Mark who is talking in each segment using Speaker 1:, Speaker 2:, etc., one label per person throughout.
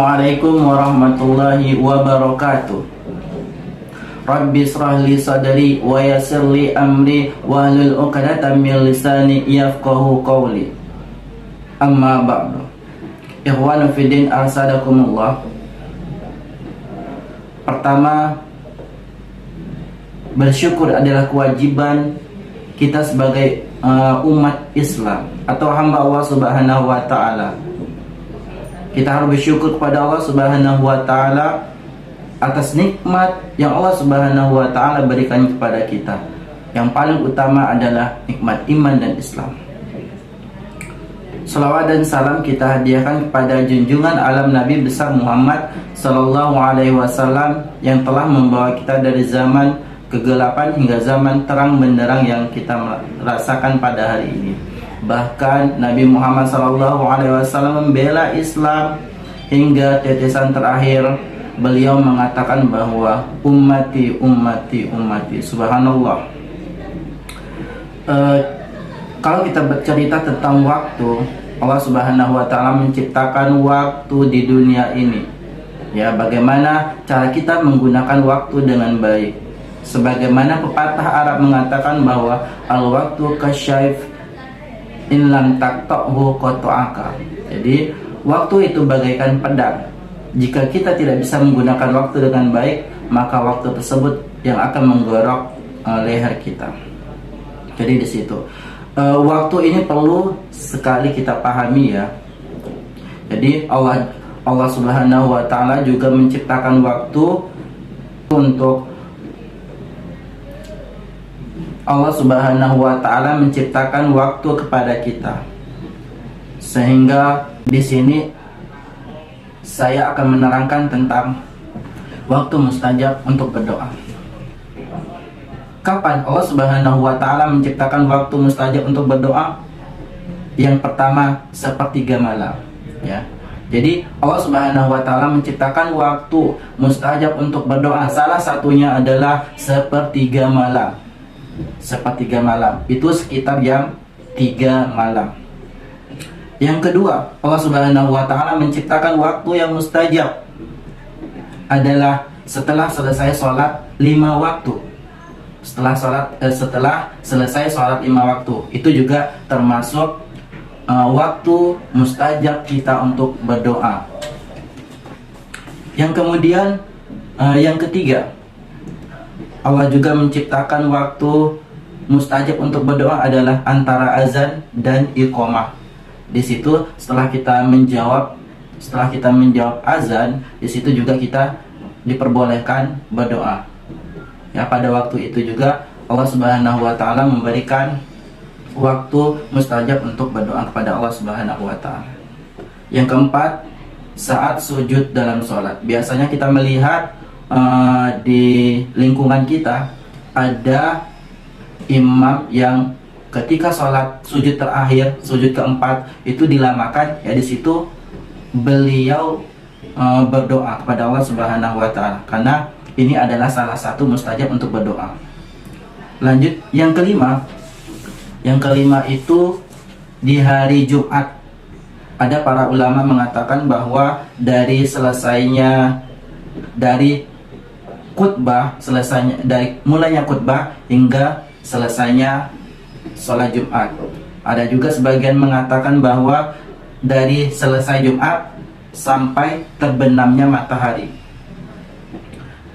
Speaker 1: Assalamualaikum warahmatullahi wabarakatuh. Rabbi israh li sadri wa yassir li amri wahlul 'uqdatam min lisani yafqahu qawli. Amma ba'du. Ikhwanu fiddin arsadakumullah. Pertama, bersyukur adalah kewajiban kita sebagai umat Islam atau hamba Allah Subhanahu wa taala. Kita harus bersyukur kepada Allah Subhanahu wa taala atas nikmat yang Allah Subhanahu wa taala berikan kepada kita. Yang paling utama adalah nikmat iman dan Islam. Salawat dan salam kita hadiahkan kepada junjungan alam Nabi besar Muhammad sallallahu alaihi wasallam yang telah membawa kita dari zaman kegelapan hingga zaman terang benderang yang kita rasakan pada hari ini. Bahkan Nabi Muhammad SAW membela Islam hingga tetesan terakhir. Beliau mengatakan bahwa ummati, ummati, ummati. Subhanallah. Kalau kita bercerita tentang waktu, Allah Subhanahu wa taala menciptakan waktu di dunia ini. Ya, bagaimana cara kita menggunakan waktu dengan baik. Sebagaimana pepatah Arab mengatakan bahwa al-waktu kasyaf in lam taqta'hu qata'aka. Jadi waktu itu bagaikan pedang. Jika kita tidak bisa menggunakan waktu dengan baik, maka waktu tersebut yang akan menggorok leher kita. Jadi di situ waktu ini perlu sekali kita pahami ya. Jadi Allah Subhanahu wa taala juga menciptakan waktu untuk Allah Subhanahu wa taala menciptakan waktu kepada kita. Sehingga di sini saya akan menerangkan tentang waktu mustajab untuk berdoa. Kapan Allah Subhanahu wa taala menciptakan waktu mustajab untuk berdoa? Yang pertama, sepertiga malam, ya. Jadi Allah Subhanahu wa taala menciptakan waktu mustajab untuk berdoa. Salah satunya adalah sepertiga malam. Sepertiga malam itu sekitar jam 3 malam. Yang kedua, Allah Subhanahu wa taala menciptakan waktu yang mustajab adalah setelah selesai sholat 5 waktu. Setelah selesai sholat 5 waktu, itu juga termasuk waktu mustajab kita untuk berdoa. Yang kemudian yang ketiga, Allah juga menciptakan waktu mustajab untuk berdoa adalah antara azan dan iqamah. Di situ setelah kita menjawab azan, di situ juga kita diperbolehkan berdoa. Ya, pada waktu itu juga Allah Subhanahu wa taala memberikan waktu mustajab untuk berdoa kepada Allah Subhanahu wa taala. Yang keempat, saat sujud dalam sholat. Biasanya kita melihat di lingkungan kita ada imam yang ketika sholat sujud terakhir, sujud keempat itu dilamakan, ya di situ beliau berdoa kepada Allah Subhanahu wa taala, karena ini adalah salah satu mustajab untuk berdoa. Lanjut, yang kelima itu di hari Jumat. Ada para ulama mengatakan bahwa dari mulainya khutbah hingga selesainya sholat Jumat. Ada juga sebagian mengatakan bahwa dari selesai Jumat sampai terbenamnya matahari.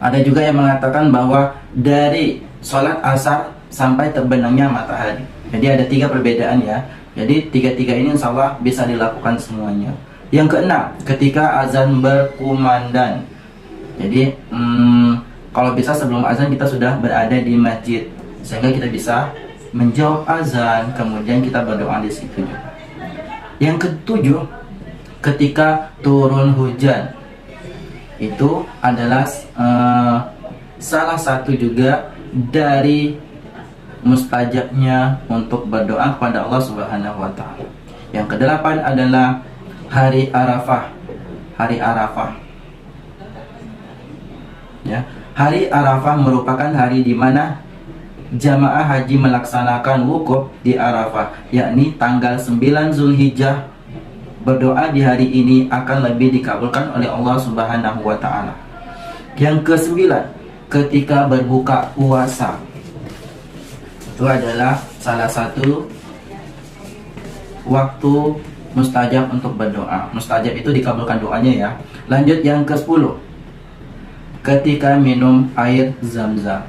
Speaker 1: Ada juga yang mengatakan bahwa dari sholat asar sampai terbenamnya matahari. Jadi ada 3 perbedaan ya. Jadi 3-3 ini insya Allah bisa dilakukan semuanya. Yang keenam, ketika azan berkumandang. Jadi kalau bisa sebelum azan kita sudah berada di masjid, sehingga kita bisa menjawab azan, kemudian kita berdoa di situ juga. Yang ketujuh, ketika turun hujan. Itu adalah salah satu juga dari mustajabnya untuk berdoa kepada Allah Subhanahu wa taala. Yang kedelapan adalah hari Arafah. Hari Arafah. Ya, hari Arafah merupakan hari di mana jamaah haji melaksanakan wukuf di Arafah, yakni tanggal 9 Zulhijjah berdoa di hari ini akan lebih dikabulkan oleh Allah Subhanahu wa taala. Yang kesembilan, ketika berbuka puasa. Itu adalah salah satu waktu mustajab untuk berdoa. Mustajab itu dikabulkan doanya ya. Lanjut yang ke-10, ketika minum air zam-zam.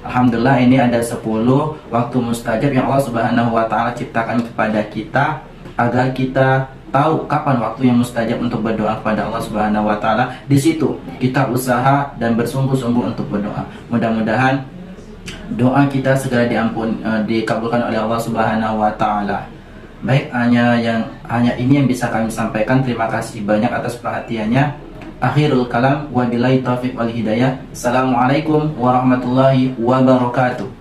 Speaker 1: Alhamdulillah, ini ada 10 waktu mustajab yang Allah Subhanahu wa taala ciptakan kepada kita agar kita tahu kapan waktu yang mustajab untuk berdoa kepada Allah Subhanahu wa taala. Di situ kita usaha dan bersungguh-sungguh untuk berdoa. Mudah-mudahan doa kita segera dikabulkan oleh Allah Subhanahu wa taala. Baik, hanya ini yang bisa kami sampaikan. Terima kasih banyak atas perhatiannya. Akhirul kalam, wabillahi taufiq wal hidayah. Assalamualaikum warahmatullahi wabarakatuh.